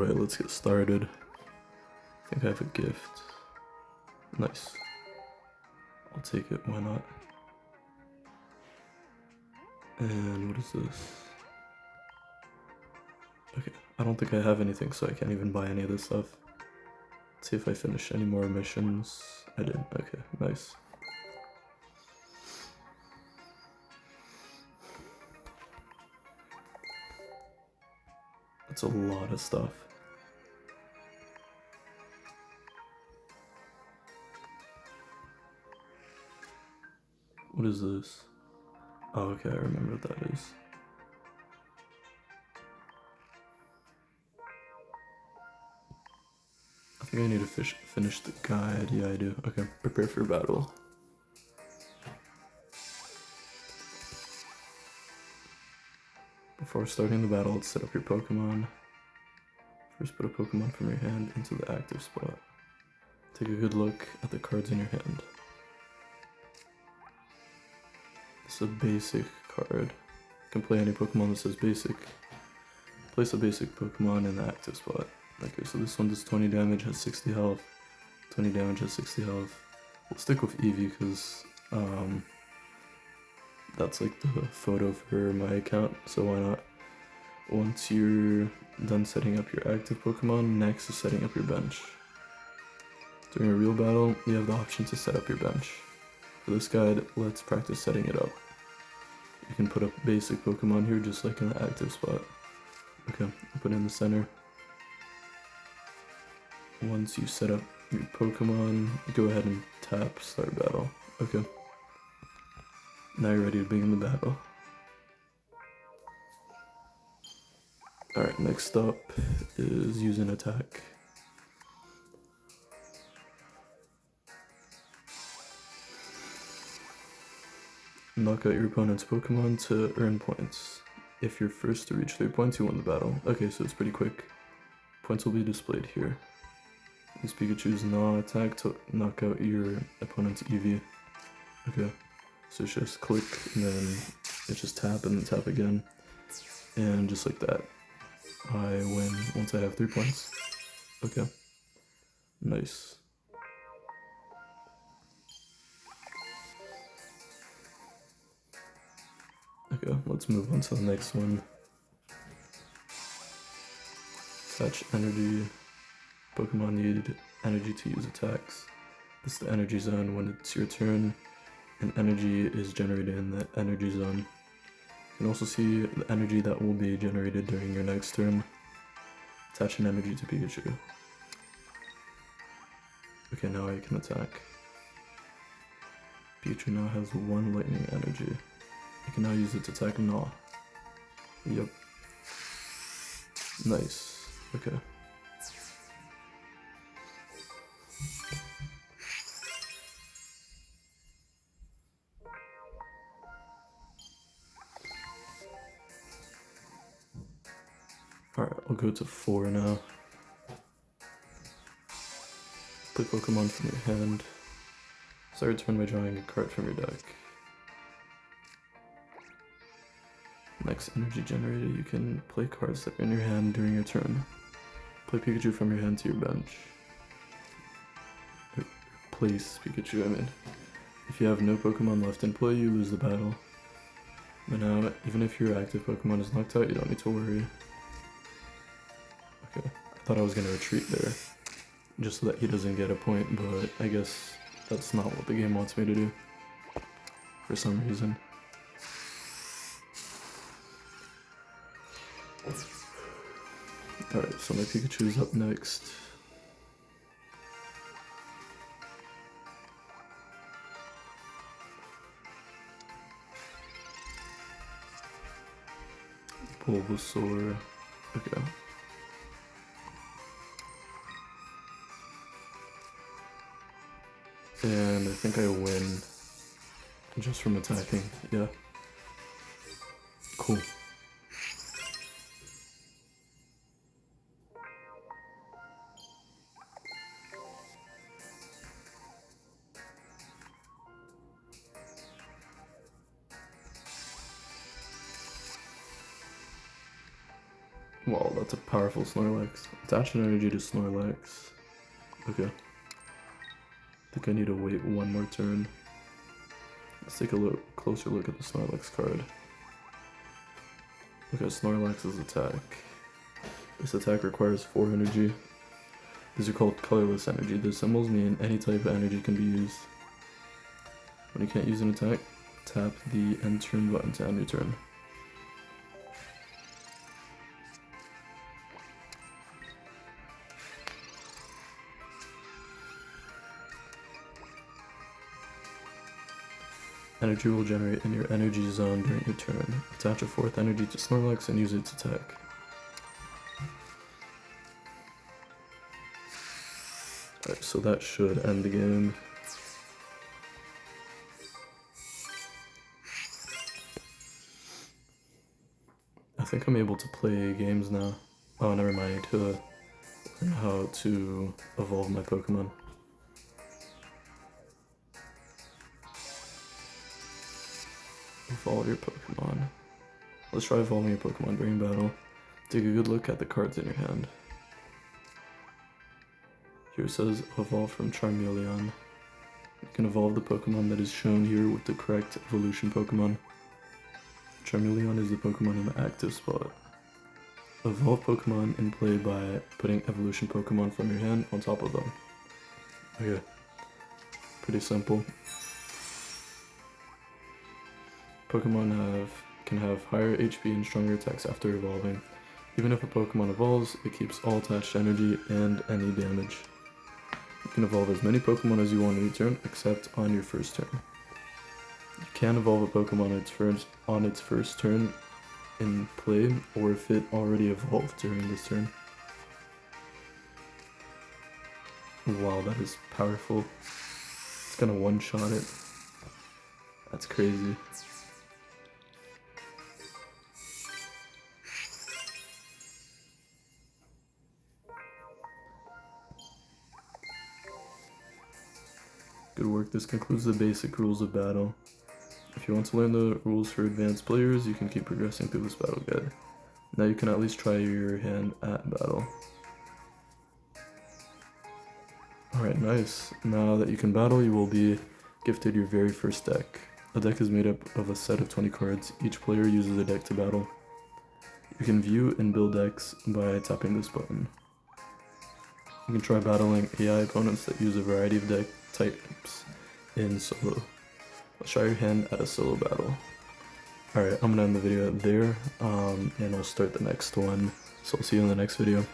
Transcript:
Alright, let's get started. I think I have a gift. Nice. I'll take it, why not? And what is this? Okay, I don't think I have anything, so I can't even buy any of this stuff. Let's see if I finish any more missions. I did, okay, nice. That's a lot of stuff. What is this? Oh, okay, I remember what that is. I think I need to finish the guide. Yeah, I do. Okay, prepare for battle. Before starting the battle, let's set up your Pokemon. First, put a Pokemon from your hand into the active spot. Take a good look at the cards in your hand. This is a basic card. You can play any Pokemon that says basic. Place a basic Pokemon in the active spot. Okay, so this one does 20 damage, has 60 health. 20 damage, has 60 health. We'll stick with Eevee because that's like the photo for my account, so why not? Once you're done setting up your active Pokemon, next is setting up your bench. During a real battle, you have the option to set up your bench. For this guide, let's practice setting it up. You can put up basic Pokemon here just like in the active spot. Okay, I'll put it in the center. Once you set up your Pokemon, go ahead and tap start battle. Okay. Now you're ready to begin the battle. Alright, next up is use an attack. Knock out your opponent's Pokemon to earn points. If you're first to reach 3 points, you win the battle. Okay, so it's pretty quick. Points will be displayed here. Use Pikachu's Gnaw attack to knock out your opponent's Eevee. Okay, so it's just click and then it's just tap and then tap again. And just like that, I win once I have 3 points. Okay, nice. Okay, let's move on to the next one. Attach energy. Pokemon need energy to use attacks. This is the energy zone. When it's your turn, and energy is generated in the energy zone. You can also see the energy that will be generated during your next turn. Attach an energy to Pikachu. Okay, now I can attack. Pikachu now has 1 lightning energy. You can now use it to attack Gnaw. Yep. Nice. Okay. Alright, I'll go to 4 now. Play Pokemon from your hand. Start your turn by drawing a card from your deck. Next energy generated, you can play cards that are in your hand during your turn. Play Pikachu from your hand to your bench. Place Pikachu, I mean. If you have no Pokemon left in play, you lose the battle. But now, even if your active Pokemon is knocked out, you don't need to worry. Okay, I thought I was gonna retreat there, just so that he doesn't get a point, but I guess that's not what the game wants me to do, for some reason. Alright, so my Pikachu's up next. Bulbasaur. Okay. And I think I win just from attacking. Yeah. Cool. Wow, that's a powerful Snorlax. Attach an energy to Snorlax. Okay. I think I need to wait one more turn. Let's take a closer look at the Snorlax card. Look at Snorlax's attack. This attack requires 4 energy. These are called colorless energy. The symbols mean any type of energy can be used. When you can't use an attack, tap the end turn button to end your turn. Energy will generate in your energy zone during your turn. Attach a 4th energy to Snorlax and use its attack. Alright, so that should end the game. I think I'm able to play games now. Oh, never mind, I need to learn how to evolve my Pokemon. Evolve your Pokemon. Let's try evolving your Pokemon during battle. Take a good look at the cards in your hand. Here it says evolve from Charmeleon. You can evolve the Pokemon that is shown here with the correct evolution Pokemon. Charmeleon is the Pokemon in the active spot. Evolve Pokemon in play by putting evolution Pokemon from your hand on top of them. Okay, pretty simple. Pokemon can have higher HP and stronger attacks after evolving. Even if a Pokemon evolves, it keeps all attached energy and any damage. You can evolve as many Pokemon as you want in your turn, except on your first turn. You can evolve a Pokemon on its first turn in play, or if it already evolved during this turn. Wow, that is powerful. It's gonna one-shot it. That's crazy. Good work. This concludes the basic rules of battle. If you want to learn the rules for advanced players, you can keep progressing through this battle guide. Now you can at least try your hand at battle. Alright, nice. Now that you can battle, you will be gifted your very first deck. A deck is made up of a set of 20 cards. Each player uses a deck to battle. You can view and build decks by tapping this button. You can try battling AI opponents that use a variety of deck types in solo. Let's try your hand at a solo battle. Alright, I'm gonna end the video there, and I'll start the next one. So I'll see you in the next video.